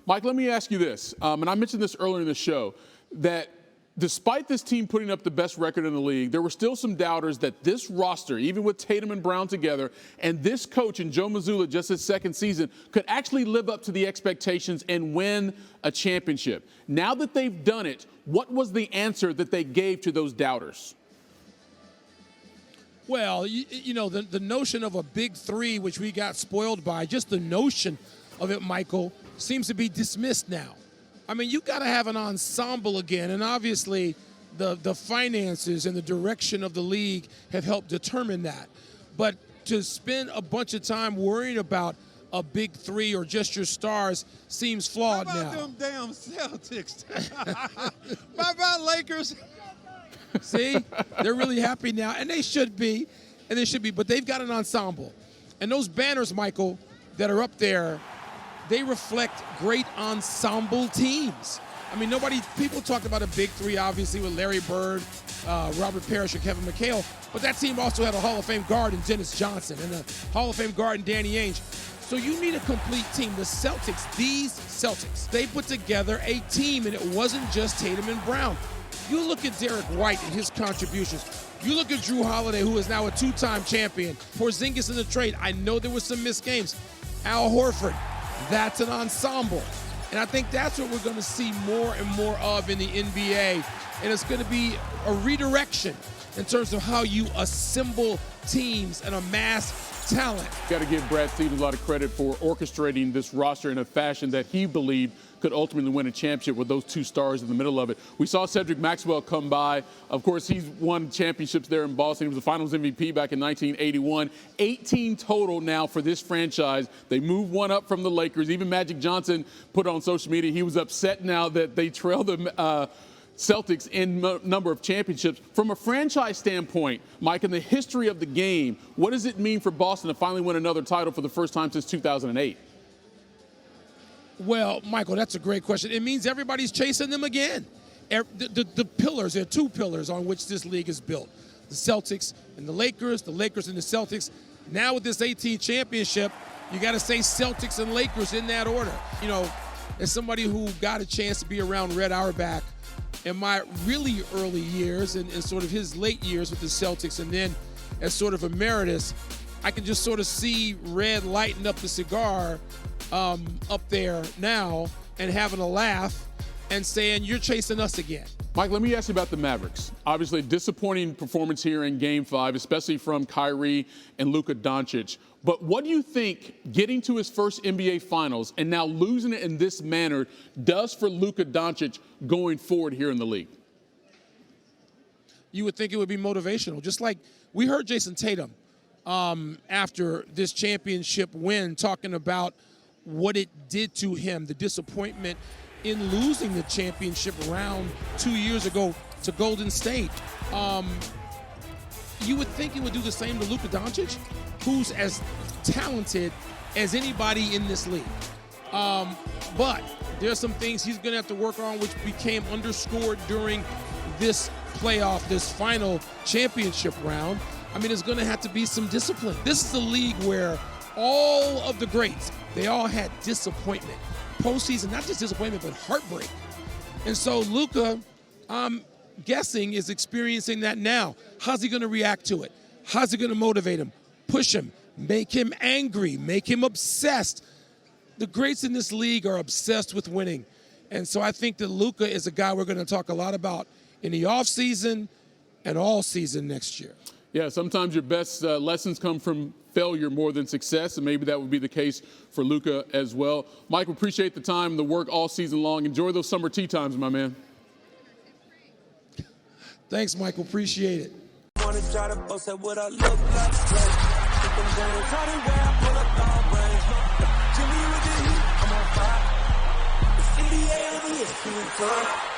Mike, let me ask you this, and I mentioned this earlier in the show, that despite this team putting up the best record in the league, there were still some doubters that this roster, even with Tatum and Brown together, and this coach and Joe Mazzulla, just his second season, could actually live up to the expectations and win a championship. Now that they've done it, what was the answer that they gave to those doubters? Well, you know, the notion of a big three, which we got spoiled by, just the notion of it, Michael, seems to be dismissed now. I mean, you got to have an ensemble again, and obviously the finances and the direction of the league have helped determine that. But to spend a bunch of time worrying about a big three or just your stars seems flawed now. How about them damn Celtics? Bye-bye, Lakers. See, they're really happy now, and they should be, but they've got an ensemble. And those banners, Michael, that are up there, they reflect great ensemble teams. I mean, people talked about a big three, obviously, with Larry Bird, Robert Parrish, and Kevin McHale, but that team also had a Hall of Fame guard in Dennis Johnson and a Hall of Fame guard in Danny Ainge. So you need a complete team. The Celtics, these Celtics, they put together a team, and it wasn't just Tatum and Brown. You look at Derek White and his contributions. You look at Drew Holiday, who is now a two-time champion. Porzingis in the trade. I know there were some missed games. Al Horford. That's an ensemble. And I think that's what we're going to see more and more of in the NBA. And it's going to be a redirection in terms of how you assemble teams and amass talent. Got to give Brad Stevens a lot of credit for orchestrating this roster in a fashion that he believed could ultimately win a championship with those two stars in the middle of it. We saw Cedric Maxwell come by. Of course, he's won championships there in Boston. He was the Finals MVP back in 1981. 18 total now for this franchise. They moved one up from the Lakers. Even Magic Johnson put on social media he was upset now that they trail the Celtics in number of championships. From a franchise standpoint, Mike, in the history of the game, what does it mean for Boston to finally win another title for the first time since 2008? Well, Michael, that's a great question. It means everybody's chasing them again. The pillars, there are two pillars on which this league is built. The Celtics and the Lakers and the Celtics. Now with this 18th championship, you got to say Celtics and Lakers in that order. You know, as somebody who got a chance to be around Red Auerbach in my really early years and sort of his late years with the Celtics, and then as sort of emeritus, I can just sort of see Red lighting up the cigar up there now and having a laugh and saying, you're chasing us again. Mike, let me ask you about the Mavericks. Obviously, disappointing performance here in Game 5, especially from Kyrie and Luka Doncic. But what do you think getting to his first NBA Finals and now losing it in this manner does for Luka Doncic going forward here in the league? You would think it would be motivational. Just like we heard Jason Tatum after this championship win talking about what it did to him, the disappointment in losing the championship round 2 years ago to Golden State. You would think he would do the same to Luka Doncic, who's as talented as anybody in this league. But there's some things he's going to have to work on, which became underscored during this playoff, this final championship round. I mean, there's going to have to be some discipline. This is a league where all of the greats, they all had disappointment. Postseason, not just disappointment, but heartbreak. And so Luka, I'm guessing, is experiencing that now. How's he going to react to it? How's it going to motivate him, push him, make him angry, make him obsessed? The greats in this league are obsessed with winning. And so I think that Luka is a guy we're going to talk a lot about in the offseason and all season next year. Yeah, sometimes your best lessons come from failure more than success, and maybe that would be the case for Luka as well. Mike, we appreciate the time, the work all season long. Enjoy those summer tea times, my man. Thanks, Michael. Appreciate it. I'm on fire.